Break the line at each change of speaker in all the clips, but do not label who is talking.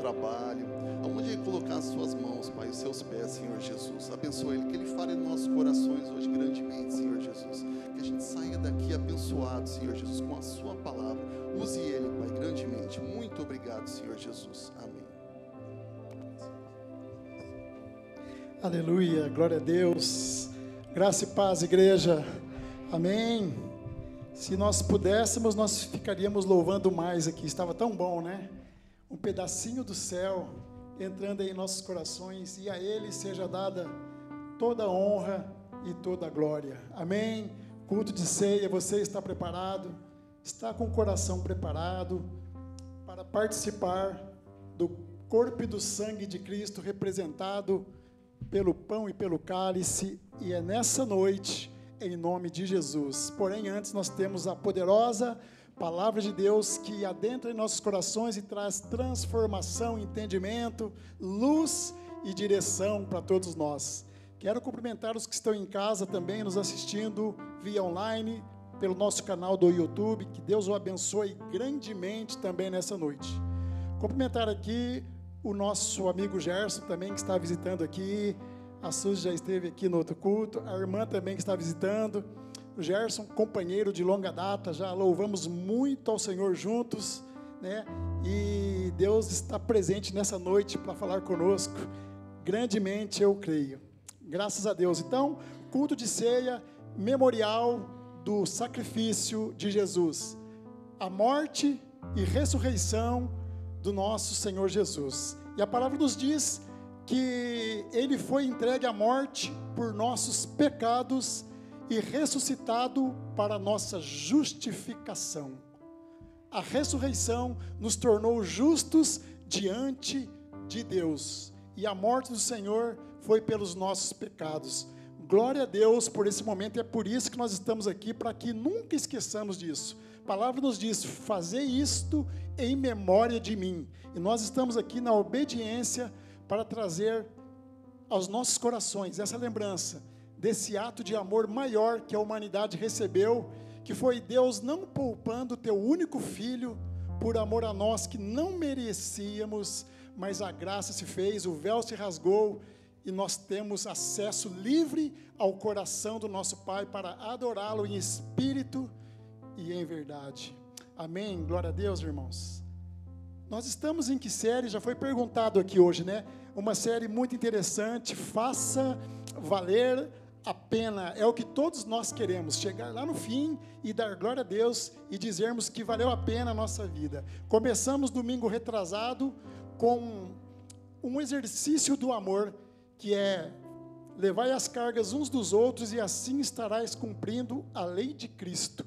trabalho, aonde Ele colocar as suas mãos, Pai, os seus pés, Senhor Jesus. Abençoa Ele, que Ele fale nos nossos corações hoje grandemente, Senhor Jesus. Que a gente saia daqui abençoado, Senhor Jesus, com a sua palavra. Use Ele, Pai, grandemente. Muito obrigado, Senhor Jesus. Amém.
Aleluia, glória a Deus. Graça e paz, igreja. Amém. Se nós pudéssemos, nós ficaríamos louvando mais aqui. Estava tão bom, né? Um pedacinho do céu entrando em nossos corações, e a Ele seja dada toda a honra e toda a glória. Amém. Culto de ceia, você está preparado? Está com o coração preparado para participar do corpo e do sangue de Cristo representado pelo pão e pelo cálice, e é nessa noite, em nome de Jesus. Porém, antes nós temos a poderosa palavra de Deus que adentra em nossos corações e traz transformação, entendimento, luz e direção para todos nós. Quero cumprimentar os que estão em casa também, nos assistindo via online, pelo nosso canal do YouTube, que Deus o abençoe grandemente também nessa noite. Cumprimentar aqui o nosso amigo Gerson também, que está visitando aqui. A Suzy já esteve aqui no outro culto. A irmã também que está visitando. O Gerson, companheiro de longa data, já louvamos muito ao Senhor juntos, né? E Deus está presente nessa noite para falar conosco. Grandemente eu creio. Graças a Deus. Então, culto de ceia, memorial do sacrifício de Jesus. A morte e ressurreição do nosso Senhor Jesus. E a palavra nos diz que Ele foi entregue à morte por nossos pecados e ressuscitado para a nossa justificação. A ressurreição nos tornou justos diante de Deus. E a morte do Senhor foi pelos nossos pecados. Glória a Deus por esse momento, e é por isso que nós estamos aqui, para que nunca esqueçamos disso. A palavra nos diz: fazer isto em memória de mim. E nós estamos aqui na obediência para trazer aos nossos corações essa lembrança desse ato de amor maior que a humanidade recebeu, que foi Deus não poupando o teu único filho por amor a nós que não merecíamos, mas a graça se fez, o véu se rasgou e nós temos acesso livre ao coração do nosso Pai para adorá-lo em espírito e em verdade. Amém? Glória a Deus, irmãos. Nós estamos em que série? Já foi perguntado aqui hoje, né? Uma série muito interessante. Faça valer a pena. É o que todos nós queremos, chegar lá no fim e dar glória a Deus e dizermos que valeu a pena a nossa vida. Começamos domingo retrasado com um exercício do amor, que é: levai as cargas uns dos outros e assim estarás cumprindo a lei de Cristo.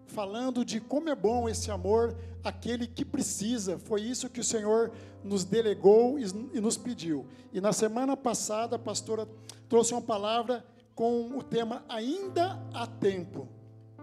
Falando de como é bom esse amor, aquele que precisa. Foi isso que o Senhor nos delegou e nos pediu. E na semana passada a pastora trouxe uma palavra com o tema ainda há tempo.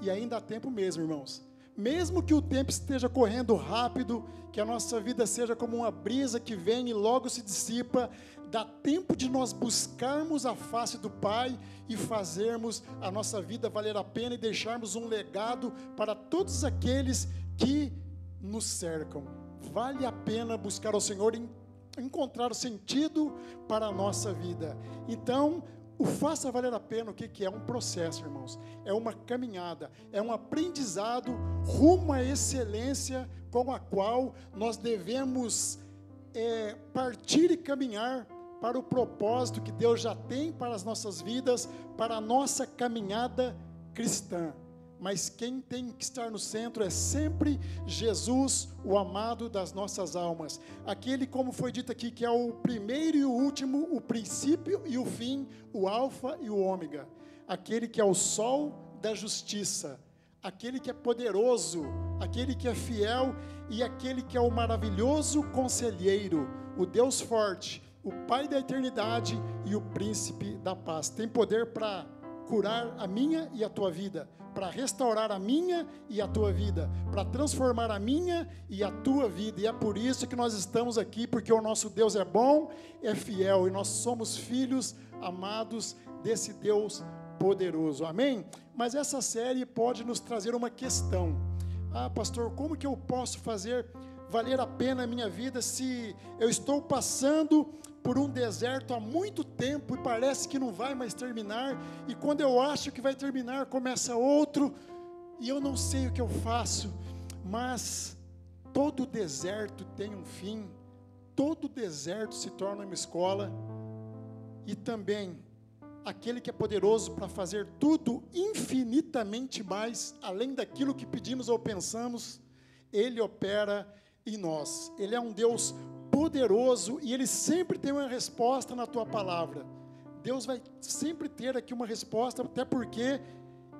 E ainda há tempo mesmo, irmãos. Mesmo que o tempo esteja correndo rápido, que a nossa vida seja como uma brisa que vem e logo se dissipa, dá tempo de nós buscarmos a face do Pai e fazermos a nossa vida valer a pena e deixarmos um legado para todos aqueles que nos cercam. Vale a pena buscar ao Senhor e encontrar o sentido para a nossa vida. Então, o faça valer a pena, o que é? Um processo, irmãos. É uma caminhada, é um aprendizado rumo à excelência com a qual nós devemos partir e caminhar para o propósito que Deus já tem para as nossas vidas, para a nossa caminhada cristã. Mas quem tem que estar no centro é sempre Jesus, o amado das nossas almas. Aquele, como foi dito aqui, que é o primeiro e o último, o princípio e o fim, o alfa e o ômega. Aquele que é o sol da justiça, aquele que é poderoso, aquele que é fiel e aquele que é o maravilhoso conselheiro, o Deus forte, o Pai da eternidade e o príncipe da paz. Tem poder para curar a minha e a tua vida, para restaurar a minha e a tua vida, para transformar a minha e a tua vida. E é por isso que nós estamos aqui, porque o nosso Deus é bom, é fiel, e nós somos filhos amados desse Deus poderoso. Amém? Mas essa série pode nos trazer uma questão. Ah, pastor, como que eu posso fazer valer a pena a minha vida se eu estou passando por um deserto há muito tempo e parece que não vai mais terminar, e quando eu acho que vai terminar, começa outro, e eu não sei o que eu faço, mas todo deserto tem um fim, todo deserto se torna uma escola, e também aquele que é poderoso para fazer tudo infinitamente mais, além daquilo que pedimos ou pensamos, Ele opera em nós. Ele é um Deus poderoso e Ele sempre tem uma resposta na tua palavra. Deus vai sempre ter aqui uma resposta, até porque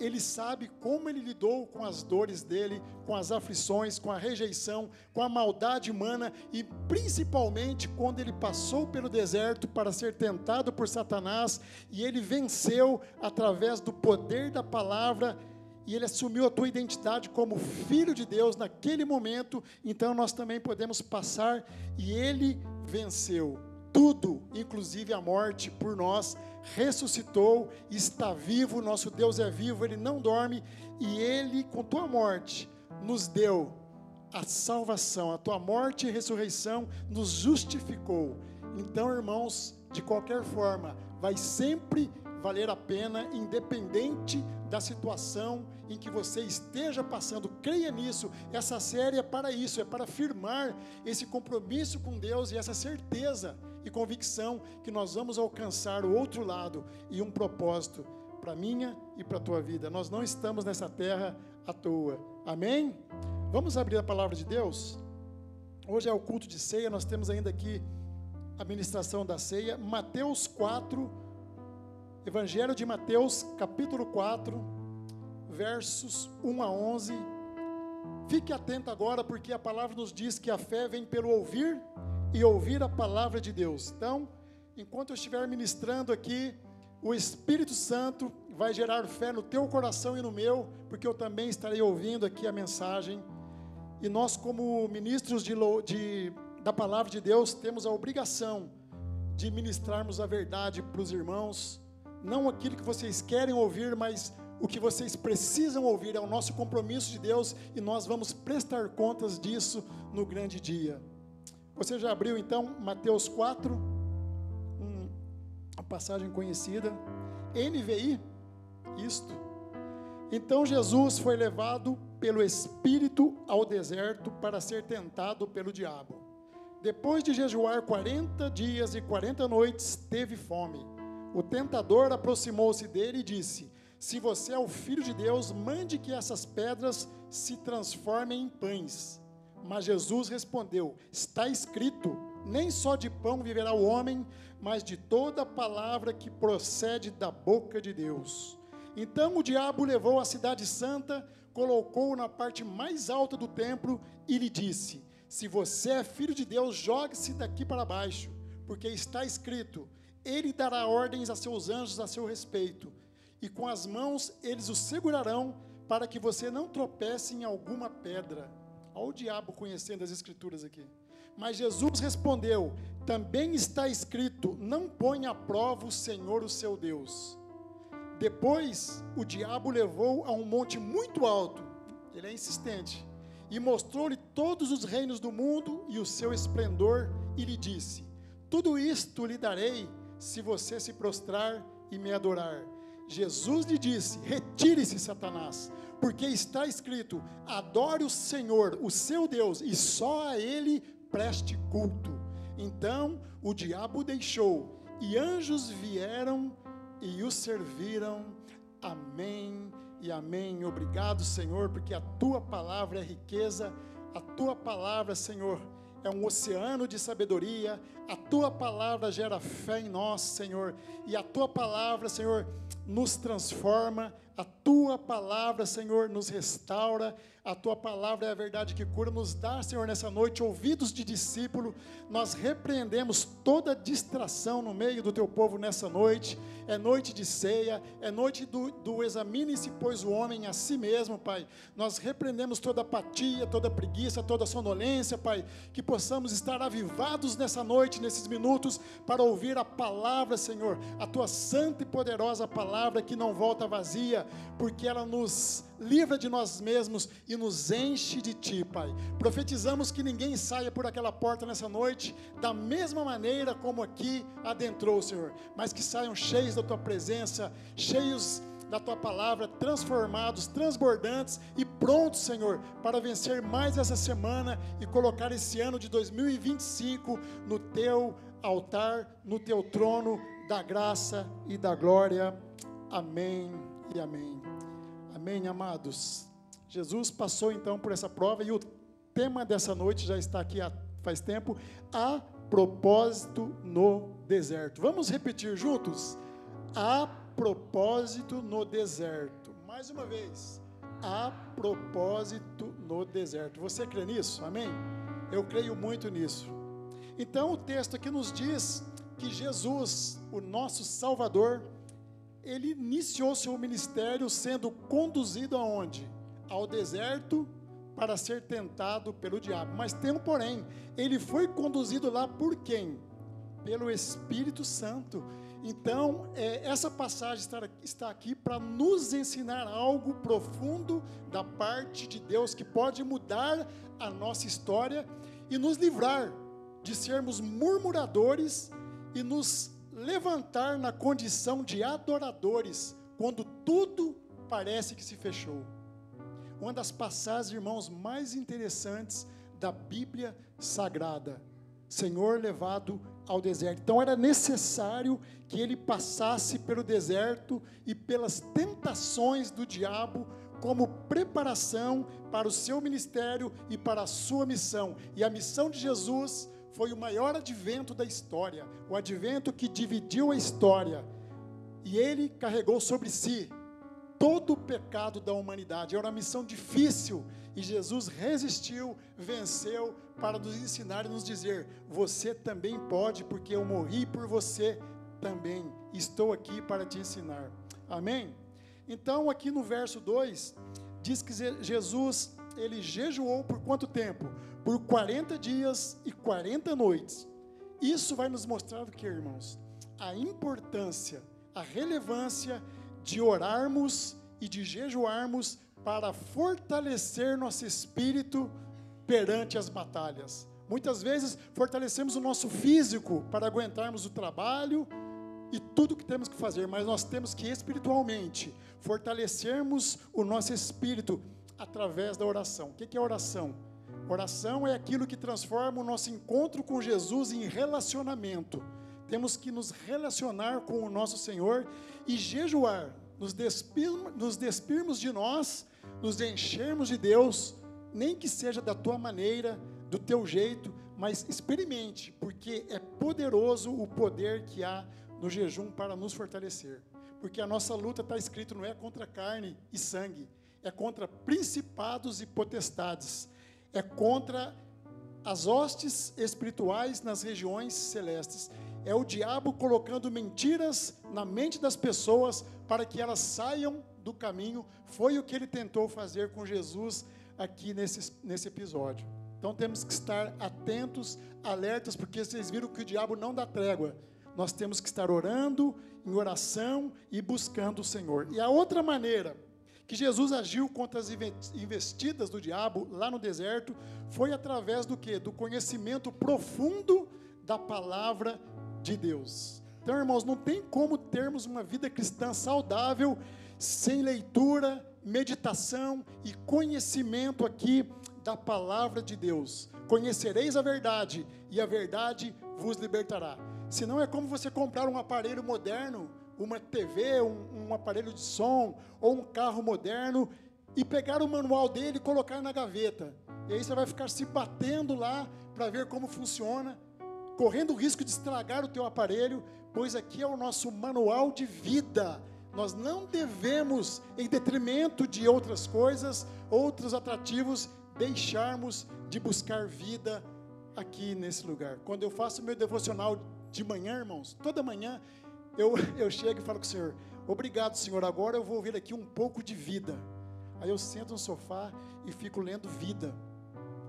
Ele sabe como Ele lidou com as dores dEle, com as aflições, com a rejeição, com a maldade humana, e principalmente quando Ele passou pelo deserto para ser tentado por Satanás, e Ele venceu através do poder da palavra, e Ele assumiu a tua identidade como Filho de Deus naquele momento. Então nós também podemos passar, e Ele venceu tudo, inclusive a morte, por nós, ressuscitou, está vivo, nosso Deus é vivo, Ele não dorme, e Ele, com tua morte, nos deu a salvação, a tua morte e ressurreição nos justificou. Então, irmãos, de qualquer forma, vai sempre valer a pena, independente da situação em que você esteja passando. Creia nisso. Essa série é para isso, é para firmar esse compromisso com Deus e essa certeza e convicção que nós vamos alcançar o outro lado e um propósito para a minha e para a tua vida. Nós não estamos nessa terra à toa. Amém? Vamos abrir a palavra de Deus? Hoje é o culto de ceia, nós temos ainda aqui a ministração da ceia, Mateus 4, Evangelho de Mateus, capítulo 4, versos 1 a 11. Fique atento agora, porque a palavra nos diz que a fé vem pelo ouvir e ouvir a palavra de Deus. Então, enquanto eu estiver ministrando aqui, o Espírito Santo vai gerar fé no teu coração e no meu, porque eu também estarei ouvindo aqui a mensagem. E nós, como ministros da palavra de Deus, temos a obrigação de ministrarmos a verdade para os irmãos. Não aquilo que vocês querem ouvir, mas o que vocês precisam ouvir. É o nosso compromisso de Deus, e nós vamos prestar contas disso no grande dia. Você já abriu então Mateus 4, uma passagem conhecida, NVI, isto. Então Jesus foi levado pelo Espírito ao deserto para ser tentado pelo diabo. Depois de jejuar 40 dias e 40 noites, teve fome. O tentador aproximou-se dele e disse: se você é o Filho de Deus, mande que essas pedras se transformem em pães. Mas Jesus respondeu: está escrito, nem só de pão viverá o homem, mas de toda palavra que procede da boca de Deus. Então o diabo levou a cidade santa, colocou-o na parte mais alta do templo e lhe disse: se você é Filho de Deus, jogue-se daqui para baixo, porque está escrito: Ele dará ordens a seus anjos a seu respeito, e com as mãos eles o segurarão, para que você não tropece em alguma pedra. Olha o diabo conhecendo as escrituras aqui. Mas Jesus respondeu: também está escrito, não ponha à prova o Senhor, o seu Deus. Depois o diabo levou a um monte muito alto, ele é insistente, e mostrou-lhe todos os reinos do mundo e o seu esplendor, e lhe disse: tudo isto lhe darei, se você se prostrar e me adorar. Jesus lhe disse: retire-se, Satanás, porque está escrito: adore o Senhor, o seu Deus, e só a Ele preste culto. Então o diabo o deixou, e anjos vieram e o serviram. Amém e amém. Obrigado, Senhor, porque a tua palavra é riqueza, a tua palavra, Senhor, é um oceano de sabedoria. A tua palavra gera fé em nós, Senhor, e a tua palavra, Senhor, nos transforma. A tua palavra, Senhor, nos restaura. A tua palavra é a verdade que cura. Nos dá, Senhor, nessa noite ouvidos de discípulo. Nós repreendemos toda distração no meio do teu povo nessa noite. É noite de ceia, é noite do examine-se, pois, o homem a si mesmo, Pai. Nós repreendemos toda apatia, toda preguiça, toda sonolência, Pai. Que possamos estar avivados nessa noite, nesses minutos, para ouvir a palavra, Senhor. A tua santa e poderosa palavra que não volta vazia, alegria, porque ela nos livra de nós mesmos e nos enche de Ti, Pai. Profetizamos que ninguém saia por aquela porta nessa noite da mesma maneira como aqui adentrou, Senhor, mas que saiam cheios da Tua presença, cheios da Tua palavra, transformados, transbordantes e prontos, Senhor, para vencer mais essa semana e colocar esse ano de 2025 no Teu altar, no Teu trono da graça e da glória. Amém e amém. Amém, amados. Jesus passou então por essa prova e o tema dessa noite já está aqui faz tempo: a propósito no deserto. Vamos repetir juntos? A propósito no deserto. Mais uma vez. A propósito no deserto. Você crê nisso? Amém? Eu creio muito nisso. Então o texto aqui nos diz que Jesus, o nosso Salvador, ele iniciou seu ministério sendo conduzido aonde? Ao deserto para ser tentado pelo diabo. Mas tem um porém, ele foi conduzido lá por quem? Pelo Espírito Santo. Então, essa passagem está aqui para nos ensinar algo profundo da parte de Deus, que pode mudar a nossa história e nos livrar de sermos murmuradores e nos levantar na condição de adoradores, quando tudo parece que se fechou. Uma das passagens, irmãos, mais interessantes da Bíblia Sagrada. Senhor levado ao deserto. Então era necessário que ele passasse pelo deserto e pelas tentações do diabo como preparação para o seu ministério e para a sua missão. E a missão de Jesus foi o maior advento da história, o advento que dividiu a história. E ele carregou sobre si todo o pecado da humanidade. Era uma missão difícil e Jesus resistiu, venceu, para nos ensinar e nos dizer: você também pode, porque eu morri por você também, estou aqui para te ensinar. Amém? Então aqui no verso 2, diz que Jesus, ele jejuou por quanto tempo? Por 40 dias e 40 noites. Isso vai nos mostrar o que, irmãos? A importância, a relevância de orarmos e de jejuarmos para fortalecer nosso espírito perante as batalhas. Muitas vezes fortalecemos o nosso físico para aguentarmos o trabalho e tudo que temos que fazer, mas nós temos que espiritualmente fortalecermos o nosso espírito através da oração. O que é oração? Oração é aquilo que transforma o nosso encontro com Jesus em relacionamento. Temos que nos relacionar com o nosso Senhor e jejuar, nos despirmos de nós, nos enchermos de Deus, nem que seja da tua maneira, do teu jeito, mas experimente, porque é poderoso o poder que há no jejum para nos fortalecer. Porque a nossa luta, está escrito, não é contra carne e sangue, é contra principados e potestades, é contra as hostes espirituais nas regiões celestes. É o diabo colocando mentiras na mente das pessoas para que elas saiam do caminho. Foi o que ele tentou fazer com Jesus aqui nesse episódio. Então temos que estar atentos, alertas, porque vocês viram que o diabo não dá trégua. Nós temos que estar orando, em oração e buscando o Senhor. E a outra maneira que Jesus agiu contra as investidas do diabo lá no deserto foi através do quê? Do conhecimento profundo da palavra de Deus. Então, irmãos, não tem como termos uma vida cristã saudável sem leitura, meditação e conhecimento aqui da palavra de Deus. Conhecereis a verdade e a verdade vos libertará. Senão é como você comprar um aparelho moderno, uma TV, um aparelho de som ou um carro moderno e pegar o manual dele e colocar na gaveta. E aí você vai ficar se batendo lá para ver como funciona, correndo o risco de estragar o teu aparelho, pois aqui é o nosso manual de vida. Nós não devemos, em detrimento de outras coisas, outros atrativos, deixarmos de buscar vida aqui nesse lugar. Quando eu faço meu devocional de manhã, irmãos, toda manhã eu chego e falo com o Senhor: obrigado, Senhor, agora eu vou ouvir aqui um pouco de vida. Aí eu sento no sofá e fico lendo vida.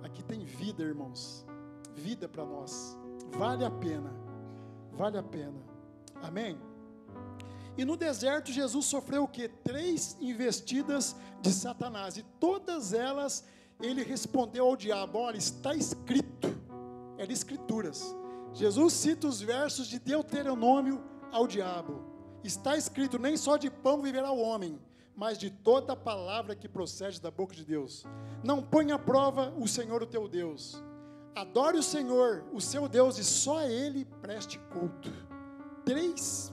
Aqui tem vida, irmãos, vida para nós. Vale a pena, vale a pena. Amém? E no deserto Jesus sofreu o quê? 3 investidas de Satanás, e todas elas ele respondeu ao diabo: olha, está escrito. Eram escrituras. Jesus cita os versos de Deuteronômio ao diabo. Está escrito: nem só de pão viverá o homem, mas de toda palavra que procede da boca de Deus. Não ponha à prova o Senhor o teu Deus. Adore o Senhor, o seu Deus, e só a Ele preste culto. 3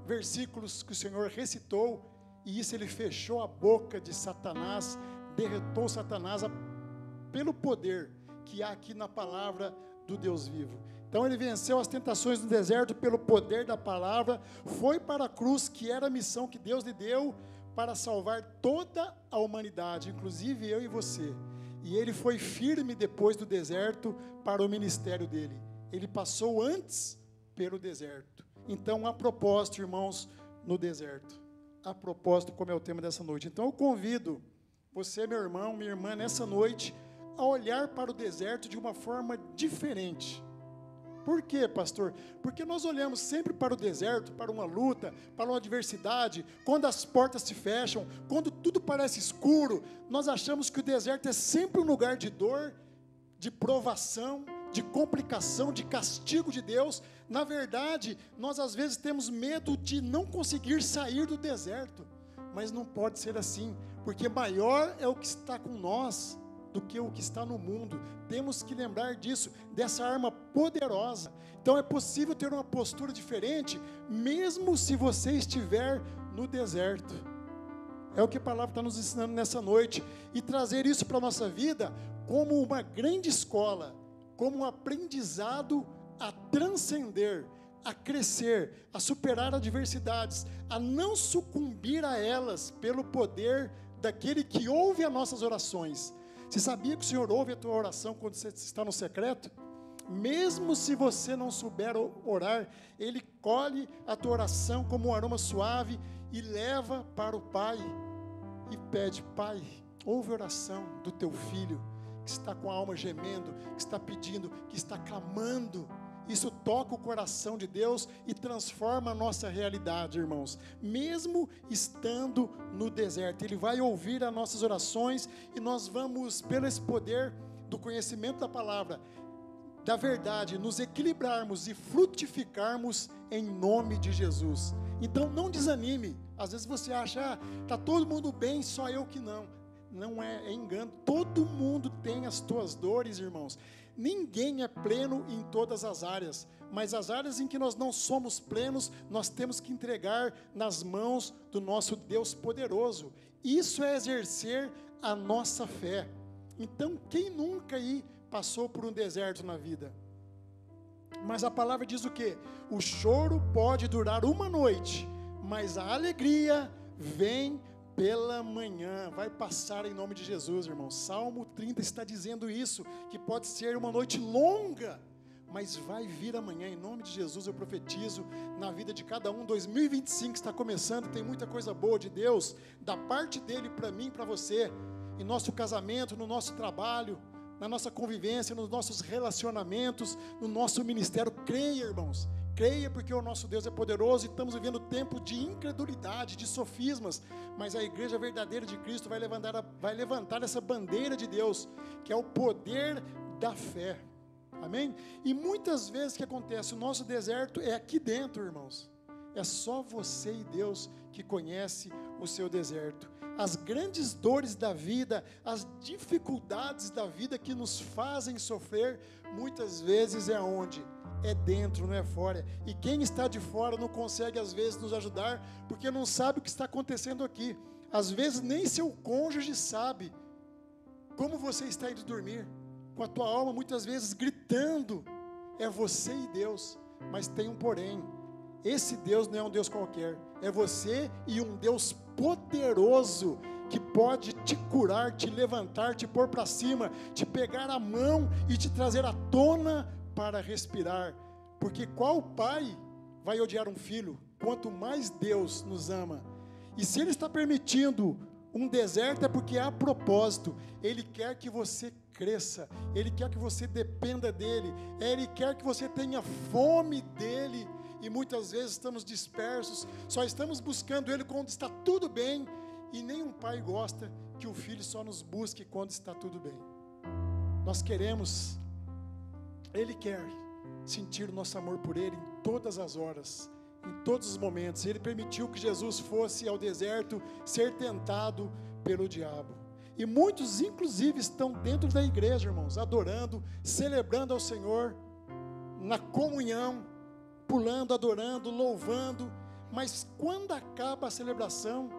versículos que o Senhor recitou, e isso ele fechou a boca de Satanás, derrotou Satanás pelo poder que há aqui na palavra do Deus vivo. Então ele venceu as tentações no deserto pelo poder da palavra, foi para a cruz, que era a missão que Deus lhe deu, para salvar toda a humanidade, inclusive eu e você. E ele foi firme depois do deserto para o ministério dele. Ele passou antes pelo deserto. Então, a propósito, irmãos, no deserto. A propósito, como é o tema dessa noite. Então, eu convido você, meu irmão, minha irmã, nessa noite, a olhar para o deserto de uma forma diferente. Por quê, pastor? Porque nós olhamos sempre para o deserto, para uma luta, para uma adversidade, quando as portas se fecham, quando tudo parece escuro, nós achamos que o deserto é sempre um lugar de dor, de provação, de complicação, de castigo de Deus. Na verdade, nós às vezes temos medo de não conseguir sair do deserto, mas não pode ser assim, porque maior é o que está com nós do que o que está no mundo. Temos que lembrar disso, dessa arma poderosa. Então é possível ter uma postura diferente, mesmo se você estiver no deserto. É o que a palavra está nos ensinando nessa noite, e trazer isso para a nossa vida como uma grande escola, como um aprendizado a transcender, a crescer, a superar adversidades, a não sucumbir a elas pelo poder daquele que ouve as nossas orações. Você sabia que o Senhor ouve a tua oração quando você está no secreto? Mesmo se você não souber orar, Ele colhe a tua oração como um aroma suave e leva para o Pai e pede: Pai, ouve a oração do teu filho, que está com a alma gemendo, que está pedindo, que está clamando. Isso toca o coração de Deus e transforma a nossa realidade, irmãos. Mesmo estando no deserto, Ele vai ouvir as nossas orações, e nós vamos, pelo esse poder do conhecimento da palavra, da verdade, nos equilibrarmos e frutificarmos em nome de Jesus. Então não desanime. Às vezes você acha: está todo mundo bem, só eu que não. Não é engano. Todo mundo tem as tuas dores, irmãos. Ninguém é pleno em todas as áreas, mas as áreas em que nós não somos plenos, nós temos que entregar nas mãos do nosso Deus poderoso. Isso é exercer a nossa fé. Então, quem nunca aí passou por um deserto na vida? Mas a palavra diz o quê? O choro pode durar uma noite, mas a alegria vem pela manhã. Vai passar em nome de Jesus, irmão. Salmo 30 está dizendo isso, que pode ser uma noite longa, mas vai vir amanhã. Em nome de Jesus eu profetizo na vida de cada um. 2025 está começando, tem muita coisa boa de Deus, da parte dele para mim e para você, em nosso casamento, no nosso trabalho, na nossa convivência, nos nossos relacionamentos, no nosso ministério. Creia, irmãos, creia, porque o nosso Deus é poderoso, e estamos vivendo tempo de incredulidade, de sofismas, mas a igreja verdadeira de Cristo vai levantar essa bandeira de Deus, que é o poder da fé, amém? E muitas vezes o que acontece, o nosso deserto é aqui dentro, irmãos, é só você e Deus que conhece o seu deserto. As grandes dores da vida, as dificuldades da vida que nos fazem sofrer, muitas vezes é onde? É dentro, não é fora. E quem está de fora não consegue às vezes nos ajudar, porque não sabe o que está acontecendo aqui. Às vezes nem seu cônjuge sabe como você está indo dormir, com a tua alma muitas vezes gritando. É você e Deus, mas tem um porém. Esse Deus não é um Deus qualquer, é você e um Deus poderoso, que pode te curar, te levantar, te pôr para cima, te pegar a mão e te trazer à tona para respirar. Porque qual pai vai odiar um filho? Quanto mais Deus nos ama. E se Ele está permitindo um deserto, é porque há propósito. Ele quer que você cresça, Ele quer que você dependa dEle, Ele quer que você tenha fome dEle, e muitas vezes estamos dispersos, só estamos buscando Ele quando está tudo bem, e nenhum pai gosta que o filho só nos busque quando está tudo bem. Nós queremos, Ele quer sentir o nosso amor por Ele em todas as horas, em todos os momentos. Ele permitiu que Jesus fosse ao deserto ser tentado pelo diabo. E muitos, inclusive, estão dentro da igreja, irmãos, adorando, celebrando ao Senhor, na comunhão, pulando, adorando, louvando. Mas quando acaba a celebração,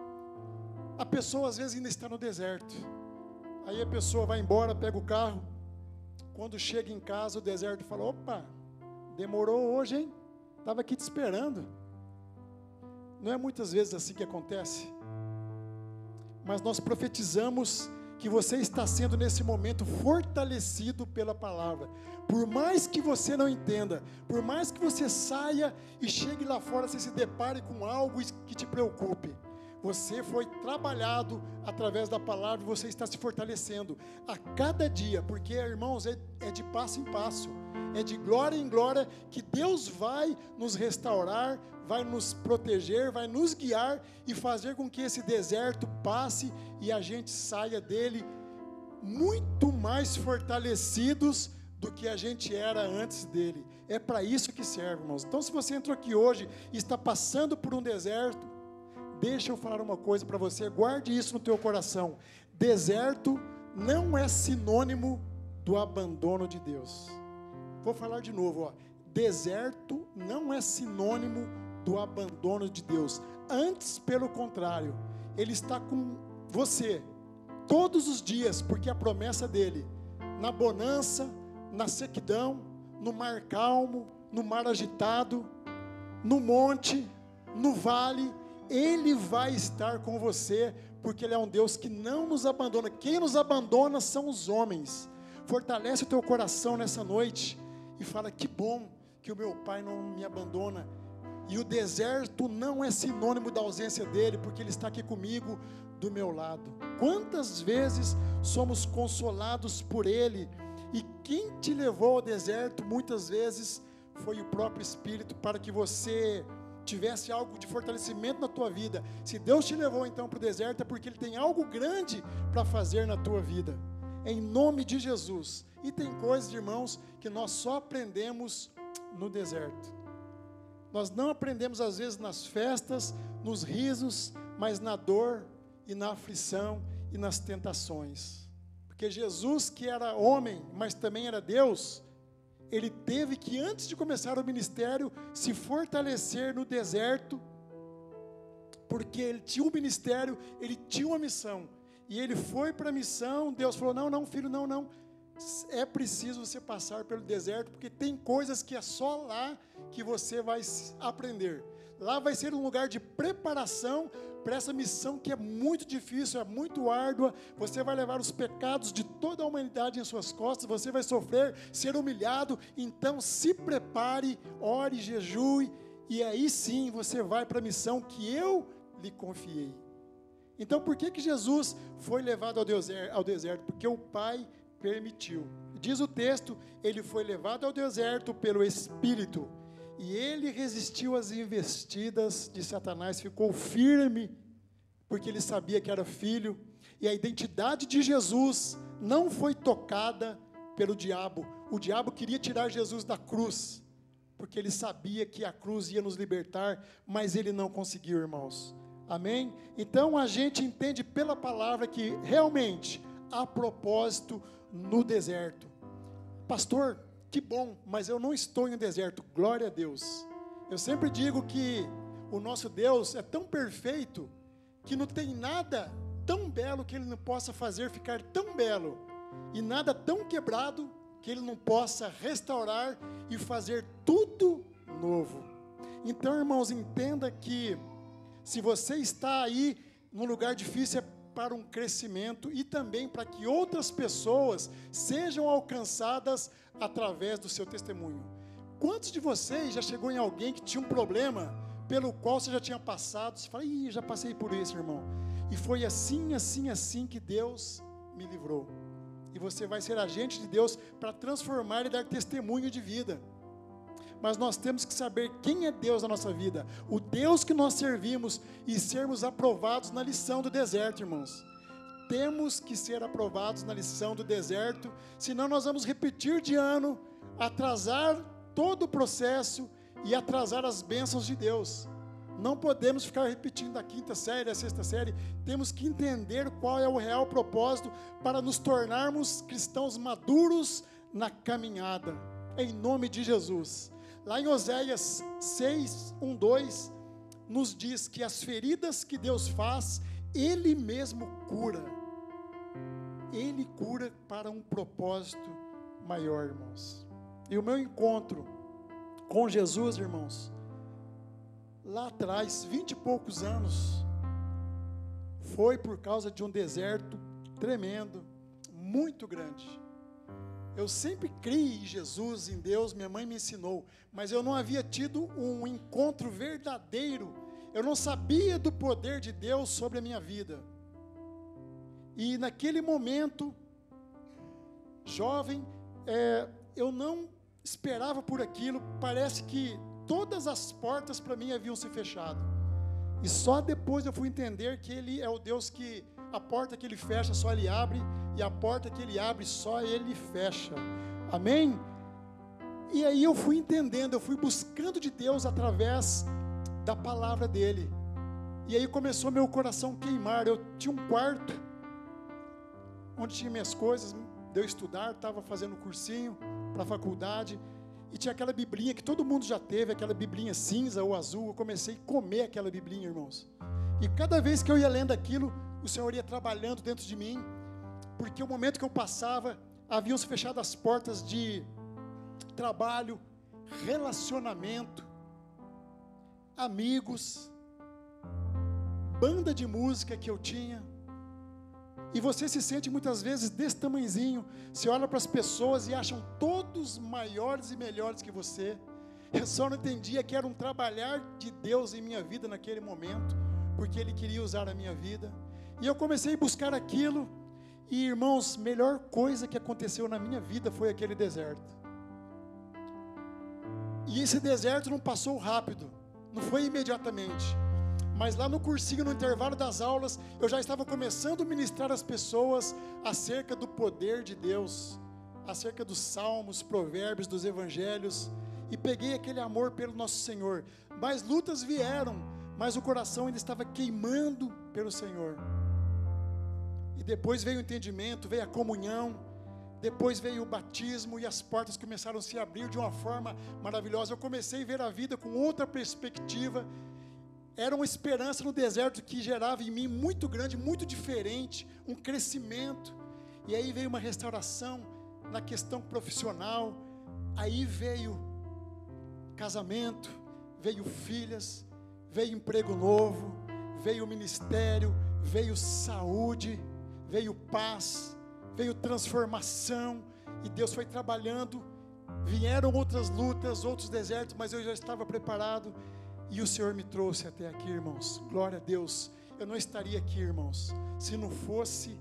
a pessoa às vezes ainda está no deserto. Aí a pessoa vai embora, pega o carro. Quando chega em casa, o deserto fala: opa, demorou hoje, hein? Estava aqui te esperando. Não é muitas vezes assim que acontece? Mas nós profetizamos que você está sendo nesse momento fortalecido pela palavra. Por mais que você não entenda, por mais que você saia e chegue lá fora, você se depare com algo que te preocupe, você foi trabalhado através da palavra e você está se fortalecendo a cada dia, porque, irmãos, é de passo em passo, é de glória em glória que Deus vai nos restaurar, vai nos proteger, vai nos guiar e fazer com que esse deserto passe e a gente saia dele muito mais fortalecidos do que a gente era antes dele. É para isso que serve, irmãos. Então, se você entrou aqui hoje e está passando por um deserto, deixa eu falar uma coisa para você, guarde isso no teu coração. Deserto não é sinônimo do abandono de Deus. Vou falar de novo, ó. Deserto não é sinônimo do abandono de Deus. Antes, pelo contrário, Ele está com você todos os dias, porque a promessa dele, na bonança, na sequidão, no mar calmo, no mar agitado, no monte, no vale, Ele vai estar com você, porque Ele é um Deus que não nos abandona. Quem nos abandona são os homens. Fortalece o teu coração nessa noite e fala: que bom que o meu Pai não me abandona. E o deserto não é sinônimo da ausência dele, porque Ele está aqui comigo, do meu lado. Quantas vezes somos consolados por Ele, e quem te levou ao deserto, muitas vezes, foi o próprio Espírito, para que você tivesse algo de fortalecimento na tua vida. Se Deus te levou então para o deserto, é porque Ele tem algo grande para fazer na tua vida, em nome de Jesus. E tem coisas, irmãos, que nós só aprendemos no deserto. Nós não aprendemos às vezes nas festas, nos risos, mas na dor e na aflição e nas tentações. Porque Jesus, que era homem, mas também era Deus, Ele teve que, antes de começar o ministério, se fortalecer no deserto, porque Ele tinha um ministério, Ele tinha uma missão, e Ele foi para a missão. Deus falou: não, filho, não, é preciso você passar pelo deserto, porque tem coisas que é só lá que você vai aprender. Lá vai ser um lugar de preparação para essa missão que é muito difícil, é muito árdua. Você vai levar os pecados de toda a humanidade em suas costas, você vai sofrer, ser humilhado. Então se prepare, ore, jejue, e aí sim você vai para a missão que eu lhe confiei. Então por que Jesus foi levado ao deserto? Porque o Pai permitiu. Diz o texto: Ele foi levado ao deserto pelo Espírito, e Ele resistiu às investidas de Satanás, ficou firme, porque Ele sabia que era filho, e a identidade de Jesus não foi tocada pelo diabo. O diabo queria tirar Jesus da cruz, porque ele sabia que a cruz ia nos libertar, mas ele não conseguiu, irmãos. Amém? Então a gente entende pela palavra que realmente há propósito no deserto. Pastor, que bom, mas eu não estou em um deserto. Glória a Deus. Eu sempre digo que o nosso Deus é tão perfeito que não tem nada tão belo que Ele não possa fazer ficar tão belo, e nada tão quebrado que Ele não possa restaurar e fazer tudo novo. Então, irmãos, entenda que se você está aí num lugar difícil, é para um crescimento e também para que outras pessoas sejam alcançadas através do seu testemunho. Quantos de vocês já chegou em alguém que tinha um problema pelo qual você já tinha passado? Você fala: já passei por isso, irmão. E foi assim que Deus me livrou. E você vai ser agente de Deus para transformar e dar testemunho de vida. mas nós temos que saber quem é Deus na nossa vida, o Deus que nós servimos, e sermos aprovados na lição do deserto, irmãos. Temos que ser aprovados na lição do deserto, senão nós vamos repetir de ano, atrasar todo o processo e atrasar as bênçãos de Deus. Não podemos ficar repetindo a quinta série, a sexta série. Temos que entender qual é o real propósito para nos tornarmos cristãos maduros na caminhada, em nome de Jesus. Lá em Oséias 6, 1, 2, nos diz que as feridas que Deus faz, Ele mesmo cura. Ele cura para um propósito maior, irmãos. E o meu encontro com Jesus, irmãos, lá atrás, 20 e poucos anos, foi por causa de um deserto tremendo, muito grande. Eu sempre criei em Jesus, em Deus, minha mãe me ensinou, mas eu não havia tido um encontro verdadeiro, eu não sabia do poder de Deus sobre a minha vida. E naquele momento, jovem, eu não esperava por aquilo, parece que todas as portas para mim haviam se fechado, e só depois eu fui entender que Ele é o Deus que, a porta que Ele fecha só Ele abre, e a porta que Ele abre só Ele fecha, amém? E aí eu fui entendendo, eu fui buscando de Deus através da palavra dEle, e aí começou meu coração queimar. Eu tinha um quarto, onde tinha minhas coisas, de eu estudar, estava fazendo cursinho para a faculdade, e tinha aquela biblinha que todo mundo já teve, aquela biblinha cinza ou azul. Eu comecei a comer aquela biblinha, irmãos, e cada vez que eu ia lendo aquilo, o Senhor ia trabalhando dentro de mim, porque o momento que eu passava, haviam se fechado as portas de trabalho, relacionamento, amigos, banda de música que eu tinha. E você se sente muitas vezes desse tamanhozinho. Você olha para as pessoas e acham todos maiores e melhores que você. Eu só não entendia que era um trabalhar de Deus em minha vida naquele momento, porque Ele queria usar a minha vida. E eu comecei a buscar aquilo. E irmãos, melhor coisa que aconteceu na minha vida foi aquele deserto. E esse deserto não passou rápido, não foi imediatamente. Mas lá no cursinho, no intervalo das aulas, eu já estava começando a ministrar às pessoas acerca do poder de Deus, acerca dos salmos, provérbios, dos evangelhos, e peguei aquele amor pelo nosso Senhor. Mas lutas vieram, mas o coração ainda estava queimando pelo Senhor. E depois veio o entendimento, veio a comunhão, depois veio o batismo, e as portas começaram a se abrir de uma forma maravilhosa. Eu comecei a ver a vida com outra perspectiva. Era uma esperança no deserto que gerava em mim muito grande, muito diferente, um crescimento. E aí veio uma restauração na questão profissional, aí veio casamento, veio filhas, veio emprego novo, veio ministério, veio saúde, veio paz, veio transformação, e Deus foi trabalhando. Vieram outras lutas, outros desertos, mas eu já estava preparado. E o Senhor me trouxe até aqui, irmãos. Glória a Deus. Eu não estaria aqui, irmãos, se não fosse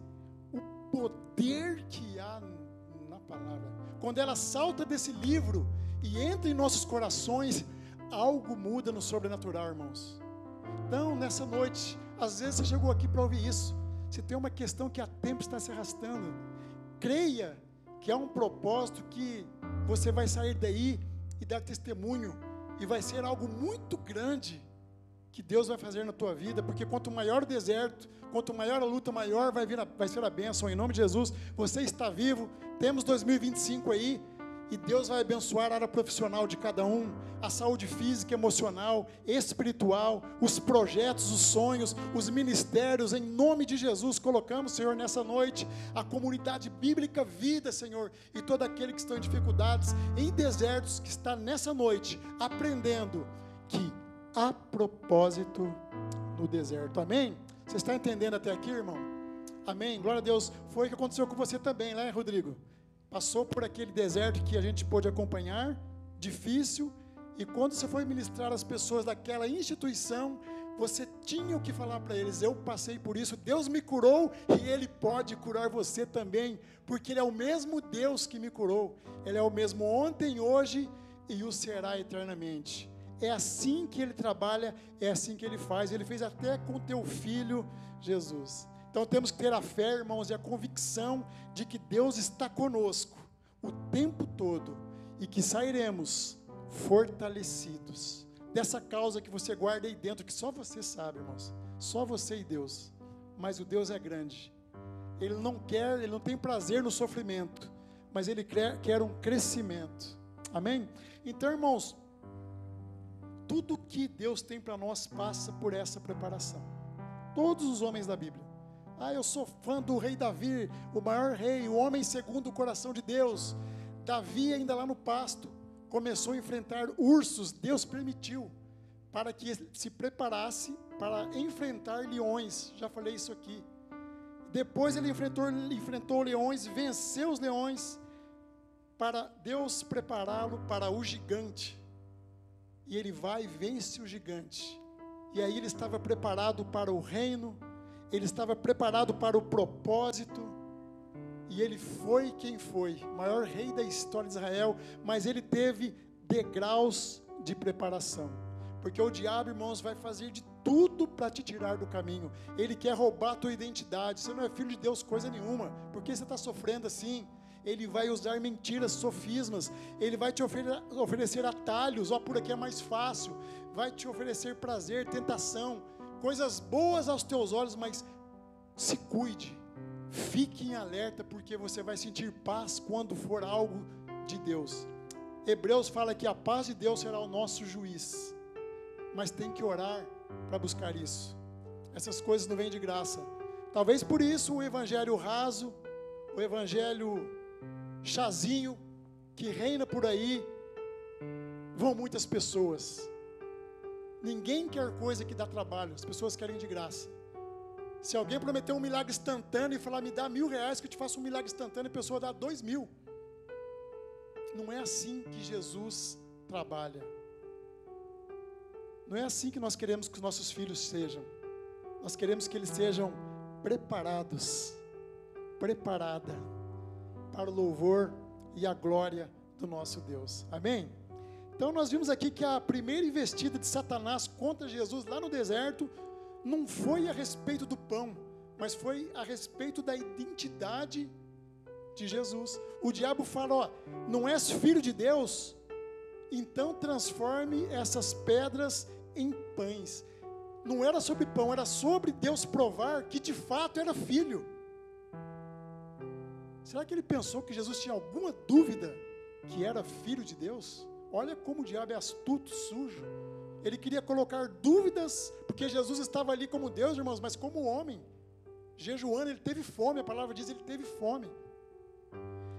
o poder que há na palavra. Quando ela salta desse livro e entra em nossos corações, algo muda no sobrenatural, irmãos. Então, nessa noite, às vezes você chegou aqui para ouvir isso. Se tem uma questão que há tempo está se arrastando, creia que há um propósito, que você vai sair daí e dar testemunho. E vai ser algo muito grande que Deus vai fazer na tua vida, porque quanto maior o deserto, quanto maior a luta, maior vai ser a bênção. Em nome de Jesus, você está vivo, temos 2025 aí, e Deus vai abençoar a área profissional de cada um, a saúde física, emocional, espiritual, os projetos, os sonhos, os ministérios. Em nome de Jesus, colocamos, Senhor, nessa noite, a comunidade bíblica Vida, Senhor, e todo aquele que está em dificuldades, em desertos, que está nessa noite, aprendendo que há propósito no deserto. Amém? Você está entendendo até aqui, irmão? Amém? Glória a Deus. Foi o que aconteceu com você também, né, Rodrigo? Passou por aquele deserto que a gente pôde acompanhar, difícil, e quando você foi ministrar as pessoas daquela instituição, você tinha o que falar para eles. Eu passei por isso, Deus me curou, e Ele pode curar você também, porque Ele é o mesmo Deus que me curou. Ele é o mesmo ontem, hoje e o será eternamente. É assim que Ele trabalha, é assim que Ele faz. Ele fez até com teu Filho Jesus. Então temos que ter a fé, irmãos, e a convicção de que Deus está conosco o tempo todo e que sairemos fortalecidos dessa causa que você guarda aí dentro, que só você sabe, irmãos, só você e Deus. Mas o Deus é grande. Ele não tem prazer no sofrimento, mas Ele quer um crescimento. Amém? Então, irmãos, tudo que Deus tem para nós passa por essa preparação. Todos os homens da Bíblia. Eu sou fã do rei Davi, o maior rei, o homem segundo o coração de Deus. Davi, ainda lá no pasto, começou a enfrentar ursos. Deus permitiu para que ele se preparasse para enfrentar leões. Já falei isso aqui. Depois ele enfrentou leões, venceu os leões, para Deus prepará-lo para o gigante. E ele vai e vence o gigante. E aí ele estava preparado para o reino, ele estava preparado para o propósito, e ele foi quem foi, o maior rei da história de Israel, mas ele teve degraus de preparação, porque o diabo, irmãos, vai fazer de tudo para te tirar do caminho. Ele quer roubar a tua identidade. Você não é filho de Deus coisa nenhuma, por que você está sofrendo assim? Ele vai usar mentiras, sofismas, ele vai te oferecer atalhos, por aqui é mais fácil, vai te oferecer prazer, tentação, coisas boas aos teus olhos, mas se cuide, fique em alerta, porque você vai sentir paz quando for algo de Deus. Hebreus fala que a paz de Deus será o nosso juiz, mas tem que orar para buscar isso. Essas coisas não vêm de graça. Talvez por isso o evangelho raso, o evangelho chazinho que reina por aí, vão muitas pessoas. Ninguém quer coisa que dá trabalho, as pessoas querem de graça. Se alguém prometer um milagre instantâneo e falar, me dá R$1.000 que eu te faço um milagre instantâneo, a pessoa dá 2.000. Não é assim que Jesus trabalha. Não é assim que nós queremos que os nossos filhos sejam. Nós queremos que eles sejam preparados, preparada para o louvor e a glória do nosso Deus. Amém? Então nós vimos aqui que a primeira investida de Satanás contra Jesus lá no deserto não foi a respeito do pão, mas foi a respeito da identidade de Jesus. O diabo fala, não és filho de Deus? Então transforme essas pedras em pães. Não era sobre pão, era sobre Deus provar que de fato era filho. Será que ele pensou que Jesus tinha alguma dúvida que era filho de Deus? Olha como o diabo é astuto, sujo. Ele queria colocar dúvidas, porque Jesus estava ali como Deus, irmãos, mas como homem, jejuando. Ele teve fome, a palavra diz, ele teve fome.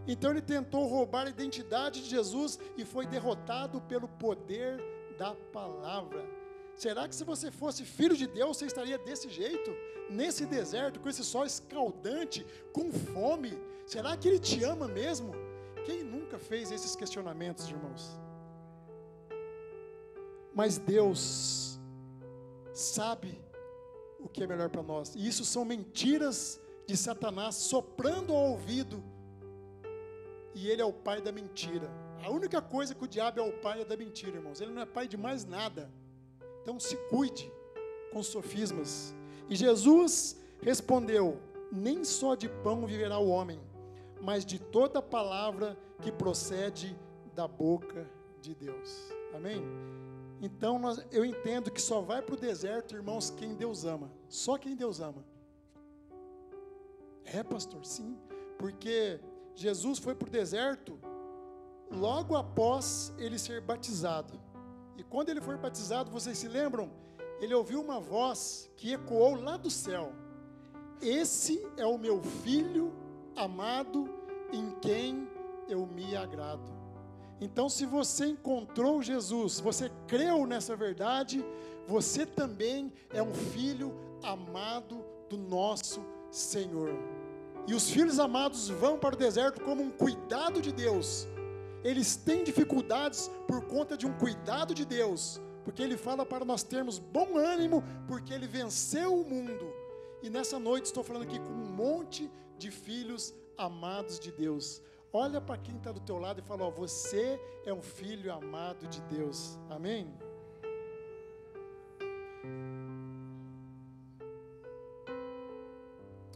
Então ele tentou roubar a identidade de Jesus e foi derrotado pelo poder da palavra. Será que se você fosse filho de Deus, você estaria desse jeito? Nesse deserto, com esse sol escaldante, com fome? Será que Ele te ama mesmo? Quem nunca fez esses questionamentos, irmãos? Mas Deus sabe o que é melhor para nós. E isso são mentiras de Satanás soprando ao ouvido. E ele é o pai da mentira. A única coisa que o diabo é o pai é da mentira, irmãos. Ele não é pai de mais nada. Então se cuide com sofismas. E Jesus respondeu, nem só de pão viverá o homem, mas de toda palavra que procede da boca de Deus. Amém? Então eu entendo que só vai para o deserto, irmãos, quem Deus ama. Só quem Deus ama. É, pastor? Sim. Porque Jesus foi para o deserto logo após ele ser batizado. E quando ele foi batizado, vocês se lembram? Ele ouviu uma voz que ecoou lá do céu. Esse é o meu filho amado, em quem eu me agrado. Então, se você encontrou Jesus, você creu nessa verdade, você também é um filho amado do nosso Senhor. E os filhos amados vão para o deserto como um cuidado de Deus. Eles têm dificuldades por conta de um cuidado de Deus, porque Ele fala para nós termos bom ânimo, porque Ele venceu o mundo. E nessa noite estou falando aqui com um monte de filhos amados de Deus. Olha para quem está do teu lado e fala: ó, você é um filho amado de Deus. Amém?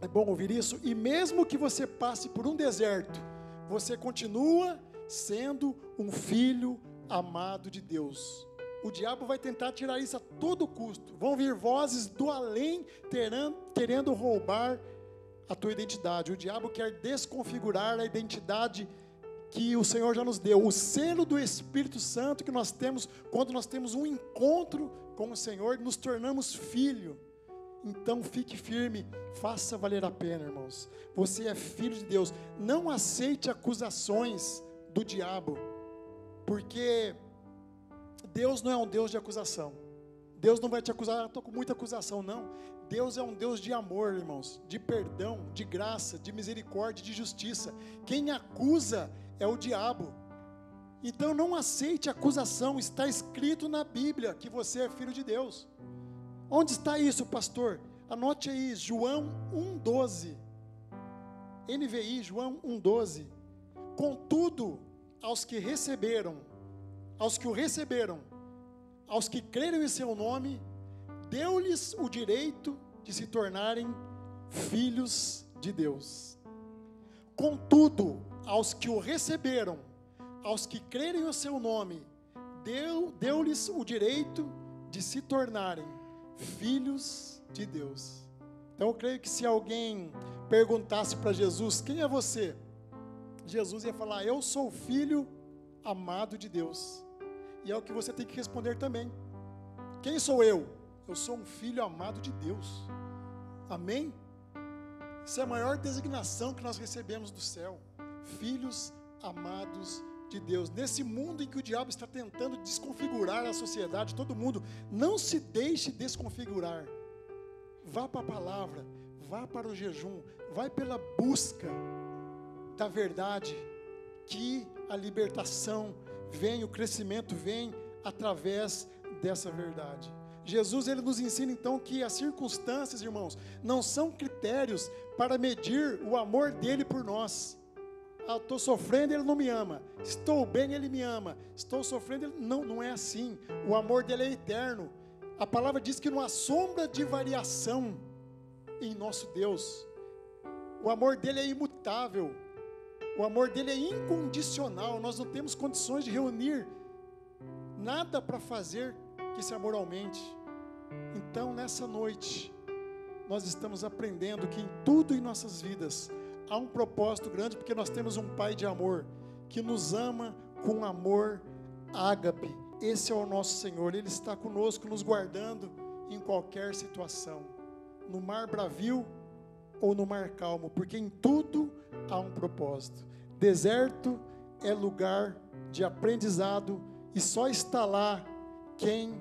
É bom ouvir isso. E mesmo que você passe por um deserto, você continua sendo um filho amado de Deus. O diabo vai tentar tirar isso a todo custo. Vão vir vozes do além querendo roubar a tua identidade. O diabo quer desconfigurar a identidade que o Senhor já nos deu. O selo do Espírito Santo que nós temos quando nós temos um encontro com o Senhor, nos tornamos filho. Então fique firme, faça valer a pena, irmãos. Você é filho de Deus. Não aceite acusações do diabo, porque Deus não é um Deus de acusação. Deus não vai te acusar, estou com muita acusação, não. Deus é um Deus de amor, irmãos, de perdão, de graça, de misericórdia, de justiça. Quem acusa é o diabo. Então não aceite acusação, está escrito na Bíblia que você é filho de Deus. Onde está isso, pastor? Anote aí, João 1,12. NVI, João 1,12. Contudo, aos que o receberam, aos que creram em seu nome, deu-lhes o direito de se tornarem filhos de Deus. Contudo, aos que o receberam, aos que creram em seu nome, deu-lhes o direito de se tornarem filhos de Deus. Então eu creio que se alguém perguntasse para Jesus: quem é você? Jesus ia falar: eu sou o filho amado de Deus. E é o que você tem que responder também. Quem sou eu? Eu sou um filho amado de Deus. Amém? Essa é a maior designação que nós recebemos do céu. Filhos amados de Deus. Nesse mundo em que o diabo está tentando desconfigurar a sociedade, todo mundo, não se deixe desconfigurar. Vá para a palavra, vá para o jejum, vai pela busca da verdade, que a libertação vem, o crescimento vem através dessa verdade. Jesus, ele nos ensina então que as circunstâncias, irmãos, não são critérios para medir o amor dele por nós. Ah, estou sofrendo, ele não me ama. Estou bem, ele me ama. Estou sofrendo, ele... não é assim. O amor dele é eterno. A palavra diz que não há sombra de variação em nosso Deus. O amor dele é imutável. O amor dele é incondicional. Nós não temos condições de reunir nada para fazer que esse amor aumente. Então, nessa noite, nós estamos aprendendo que em tudo em nossas vidas há um propósito grande, porque nós temos um Pai de amor, que nos ama com amor ágape. Esse é o nosso Senhor, Ele está conosco, nos guardando em qualquer situação, no mar bravio ou no mar calmo, porque em tudo há um propósito. Deserto é lugar de aprendizado, e só está lá quem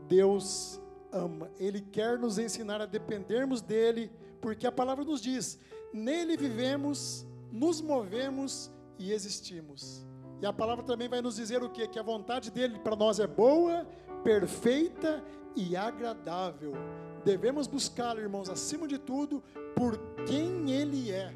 Deus ama. Ele quer nos ensinar a dependermos dEle, porque a palavra nos diz: nele vivemos, nos movemos e existimos. E a palavra também vai nos dizer o quê? Que a vontade dele para nós é boa, perfeita e agradável. Devemos buscá-lo, irmãos, acima de tudo, por quem ele é,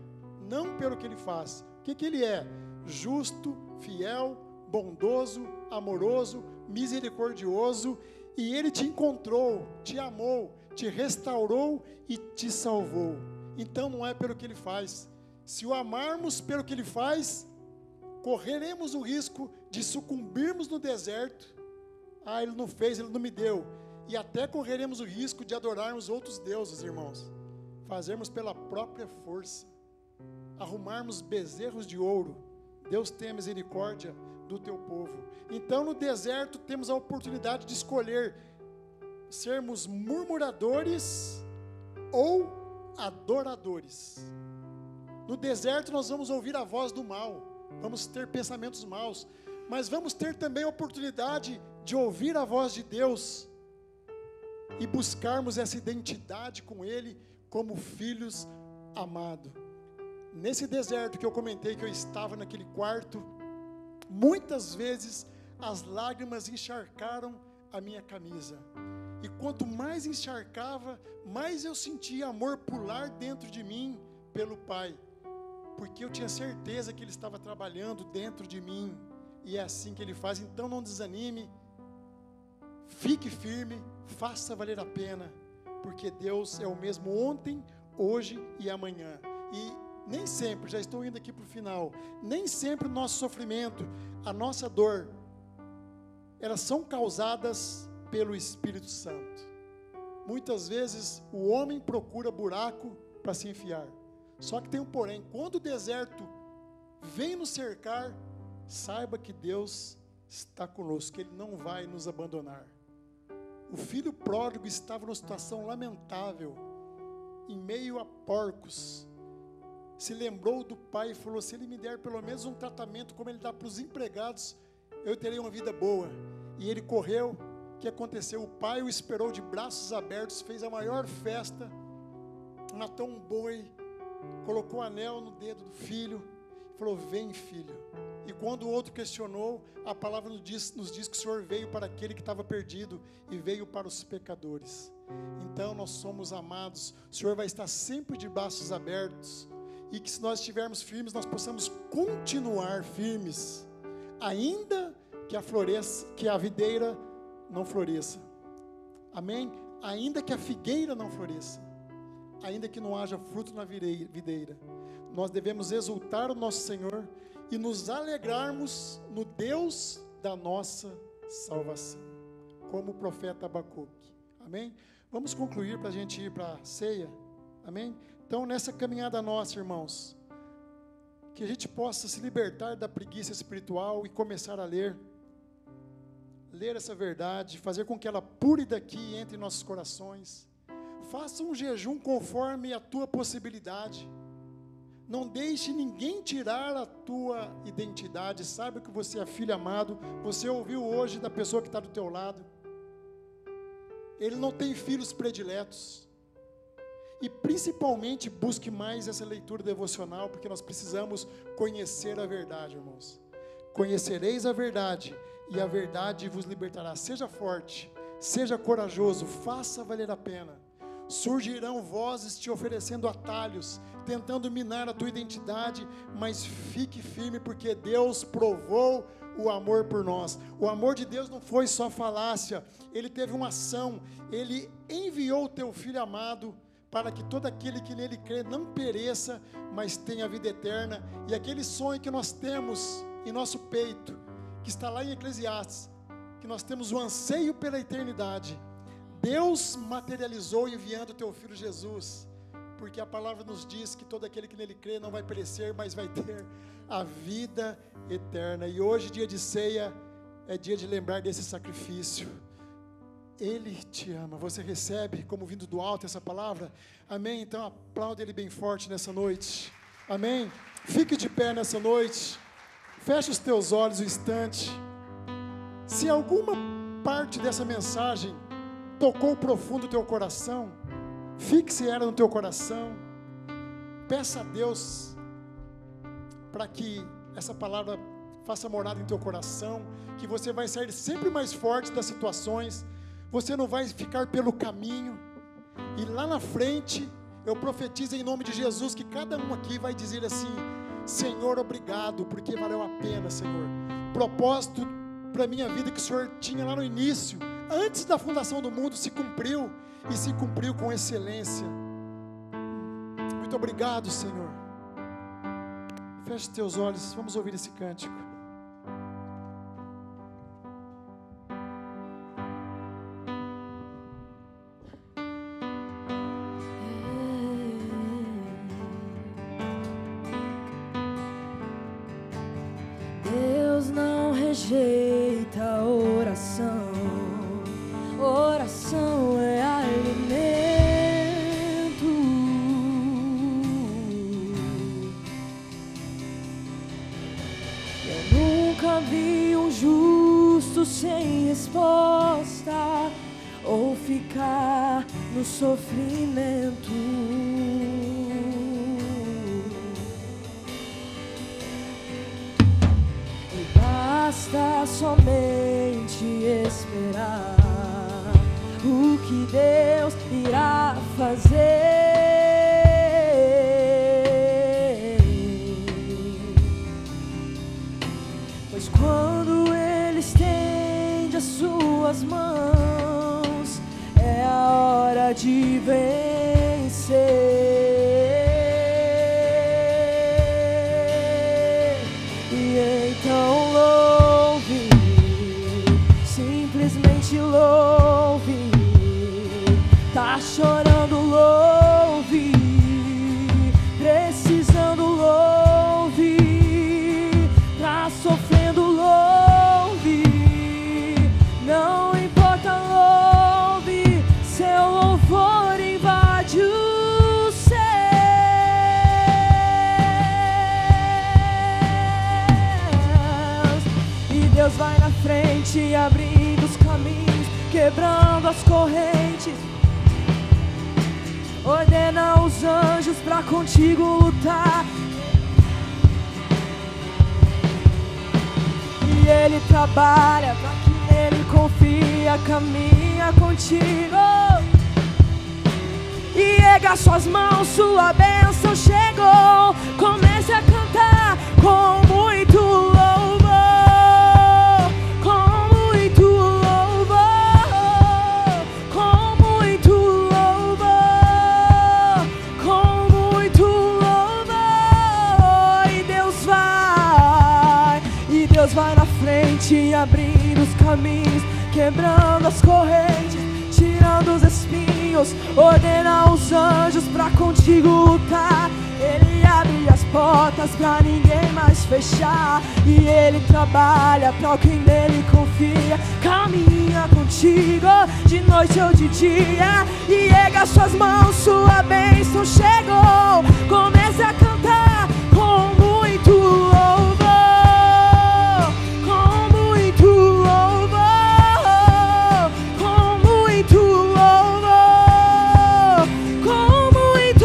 não pelo que ele faz. O que ele é? Justo, fiel, bondoso, amoroso, misericordioso, e ele te encontrou, te amou, te restaurou e te salvou. Então não é pelo que ele faz. Se o amarmos pelo que ele faz, correremos o risco de sucumbirmos no deserto. Ah, ele não fez, ele não me deu. E até correremos o risco de adorarmos outros deuses, irmãos. Fazermos pela própria força. Arrumarmos bezerros de ouro. Deus tenha misericórdia do teu povo. Então no deserto temos a oportunidade de escolher sermos murmuradores ou adoradores. No deserto nós vamos ouvir a voz do mal, vamos ter pensamentos maus, mas vamos ter também a oportunidade de ouvir a voz de Deus e buscarmos essa identidade com Ele como filhos amados. Nesse deserto que eu comentei que eu estava naquele quarto, muitas vezes as lágrimas encharcaram a minha camisa. E quanto mais encharcava, mais eu sentia amor pular dentro de mim pelo Pai. porque eu tinha certeza que Ele estava trabalhando dentro de mim, e é assim que Ele faz. Então não desanime, fique firme, faça valer a pena, porque Deus é o mesmo ontem, hoje e amanhã. E nem sempre, já estou indo aqui para o final, nem sempre o nosso sofrimento, a nossa dor, elas são causadas pelo Espírito Santo. Muitas vezes o homem procura buraco para se enfiar. Só que tem um porém: quando o deserto vem nos cercar, saiba que Deus está conosco, que Ele não vai nos abandonar. O filho pródigo estava numa situação lamentável, em meio a porcos. Se lembrou do pai e falou: se ele me der pelo menos um tratamento como ele dá para os empregados, eu terei uma vida boa. E ele correu. O que aconteceu? O pai o esperou de braços abertos, fez a maior festa, matou um boi, colocou um anel no dedo do filho, falou: vem, filho. E quando o outro questionou, a palavra nos diz que o Senhor veio para aquele que estava perdido e veio para os pecadores. Então nós somos amados, o Senhor vai estar sempre de braços abertos, e que se nós estivermos firmes, nós possamos continuar firmes, ainda que a videira não floresça. Amém? Ainda que a figueira não floresça, ainda que não haja fruto na videira, nós devemos exultar o nosso Senhor e nos alegrarmos no Deus da nossa salvação, como o profeta Abacuque. Amém? Vamos concluir para a gente ir para a ceia. Amém? Então, nessa caminhada nossa, irmãos, que a gente possa se libertar da preguiça espiritual e começar a ler essa verdade, fazer com que ela pure daqui e entre em nossos corações. Faça um jejum conforme a tua possibilidade. Não deixe ninguém tirar a tua identidade. Saiba que você é filho amado. Você ouviu hoje da pessoa que está do teu lado. Ele não tem filhos prediletos. E principalmente busque mais essa leitura devocional, porque nós precisamos conhecer a verdade, irmãos. Conhecereis a verdade, e a verdade vos libertará. Seja forte, seja corajoso, faça valer a pena. Surgirão vozes te oferecendo atalhos, tentando minar a tua identidade, mas fique firme, porque Deus provou o amor por nós. O amor de Deus não foi só falácia, Ele teve uma ação. Ele enviou o teu Filho amado, para que todo aquele que nele crê não pereça, mas tenha vida eterna. E aquele sonho que nós temos em nosso peito, que está lá em Eclesiastes, que nós temos o anseio pela eternidade, Deus materializou enviando o teu Filho Jesus, porque a palavra nos diz que todo aquele que nele crê não vai perecer, mas vai ter a vida eterna. E hoje, dia de ceia, é dia de lembrar desse sacrifício. Ele te ama. Você recebe como vindo do alto essa palavra? Amém? Então aplaude Ele bem forte nessa noite. Amém? Fique de pé nessa noite. Feche os teus olhos um instante. Se alguma parte dessa mensagem tocou profundo o teu coração, fixe ela no teu coração. Peça a Deus para que essa palavra faça morada em teu coração, que você vai sair sempre mais forte das situações. Você não vai ficar pelo caminho, e lá na frente, eu profetizo em nome de Jesus, que cada um aqui vai dizer assim: Senhor, obrigado, porque valeu a pena, Senhor. Propósito para a minha vida que o Senhor tinha lá no início, antes da fundação do mundo, se cumpriu, e se cumpriu com excelência. Muito obrigado, Senhor. Feche teus olhos, vamos ouvir esse cântico.
Rejeita a oração, oração é alimento. Eu nunca vi um justo sem resposta, ou ficar no sofrimento. Basta somente esperar o que Deus irá fazer. Pois quando Ele estende as suas mãos, é a hora de vencer. E então louve, simplesmente louve. Tá chorando, louve. Precisando, louve. Tá sofrendo, louve. Não importa, louve. Seu louvor invade os céus. E Deus vai na frente, abrindo os caminhos, quebrando as correntes. Ordena os anjos pra contigo lutar. E Ele trabalha pra quem Ele confia, caminha contigo. E erga suas mãos, sua bênção chegou. Comece a cantar com muito louvor, com muito louvor, com muito louvor, com muito louvor. E Deus vai na frente, abrindo os caminhos, quebrando as correntes, tirando os espinhos. Ordena os anjos pra contigo lutar. Ele abre as portas pra ninguém mais fechar. E Ele trabalha pra quem nele confia, caminha contigo de noite ou de dia. E erga suas mãos, sua bênção chegou. Comece a cantar com muito louvor, com muito louvor, com muito louvor, com muito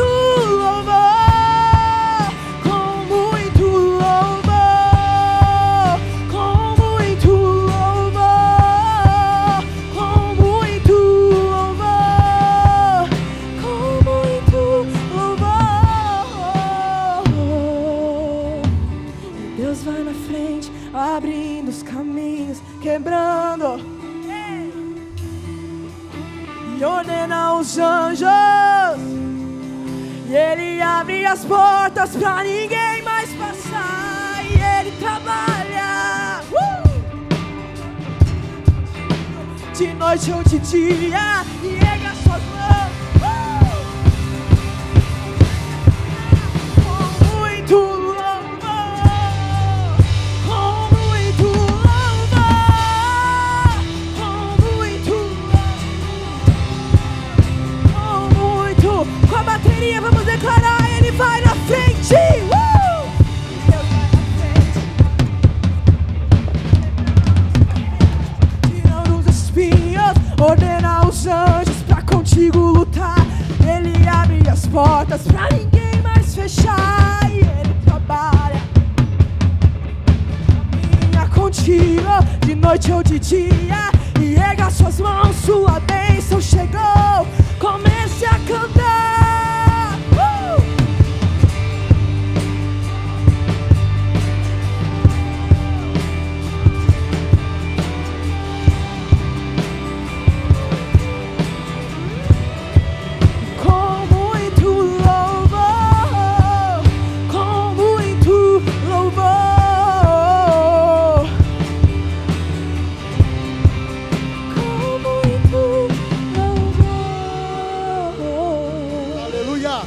louvor, com muito louvor, com muito louvor, com muito louvor, com muito louvor. E Deus vai na frente, abrindo os caminhos, quebrando. E ordena os anjos. E Ele abre as portas pra ninguém mais passar. E Ele trabalha de noite ou de dia. E erga suas mãos com muito louvor, com muito louvor, com muito louvor, com muito. Com a bateria vamos declarar: Ele vai na frente. Deus vai na frente, tirando os espinhos. Ordena os anjos pra contigo lutar. Ele abre as portas pra ninguém mais fechar. E Ele trabalha, caminha contigo de noite ou de dia. E erga suas mãos, sua bênção chegou. Comece a cantar. Com muito louvor, com muito louvor, com muito louvor.
Aleluia!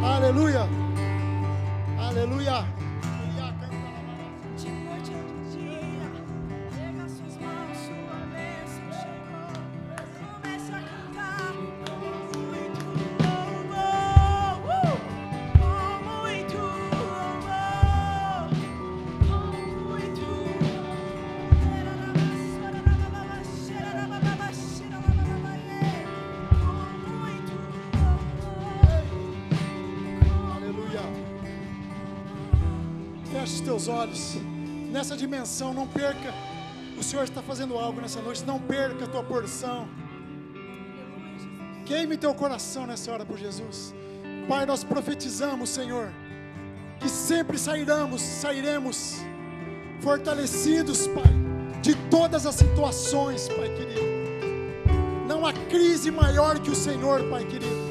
Aleluia! Aleluia!
De noite ou de dia, erga suas mãos, sua bênção chegou. Comece a cantar com muito louvor, com muito louvor, com muito
Aleluia! Feche os teus olhos. Nessa dimensão, não perca. O Senhor está fazendo algo nessa noite. Não perca a tua porção. Queime teu coração nessa hora por Jesus. Pai, nós profetizamos, Senhor, que sempre sairemos fortalecidos, Pai, de todas as situações, Pai querido. Não há crise maior que o Senhor, Pai querido.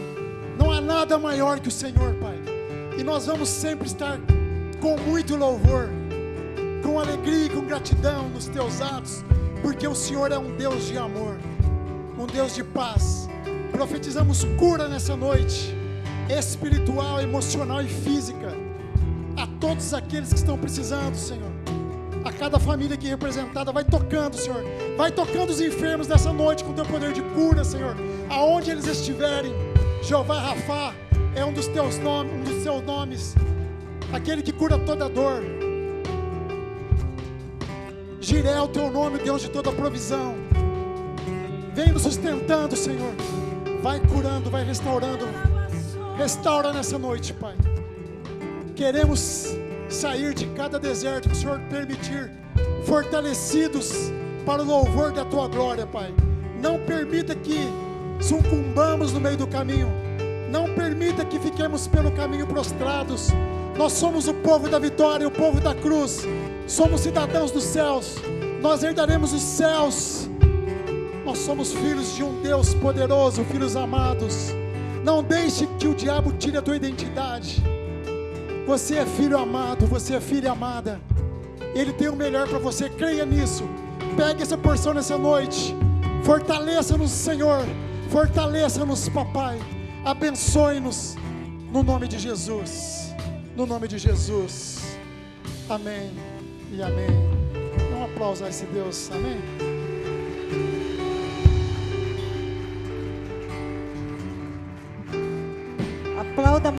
Não há nada maior que o Senhor, Pai. E nós vamos sempre estar com muito louvor, com alegria e com gratidão nos teus atos, porque o Senhor é um Deus de amor, um Deus de paz. Profetizamos cura nessa noite, espiritual, emocional e física, a todos aqueles que estão precisando, Senhor. A cada família aqui representada, vai tocando, Senhor. Vai tocando os enfermos nessa noite com teu poder de cura, Senhor. Aonde eles estiverem, Jeová Rafá é um dos teus nomes, aquele que cura toda dor. Jiré é o teu nome, Deus de toda provisão. Vem nos sustentando, Senhor. Vai curando, vai restaurando. Restaura nessa noite, Pai. Queremos sair de cada deserto que o Senhor permitir, fortalecidos para o louvor da Tua glória, Pai. Não permita que sucumbamos no meio do caminho. Não permita que fiquemos pelo caminho prostrados. Nós somos o povo da vitória, o povo da cruz. Somos cidadãos dos céus. Nós herdaremos os céus. Nós somos filhos de um Deus poderoso, filhos amados. Não deixe que o diabo tire a tua identidade. Você é filho amado, você é filha amada. Ele tem o melhor para você, creia nisso. Pegue essa porção nessa noite. Fortaleça-nos, Senhor. Fortaleça-nos, Papai. Abençoe-nos no nome de Jesus. No nome de Jesus. Amém e amém. Dá um aplauso a esse Deus. Amém.
Aplauda.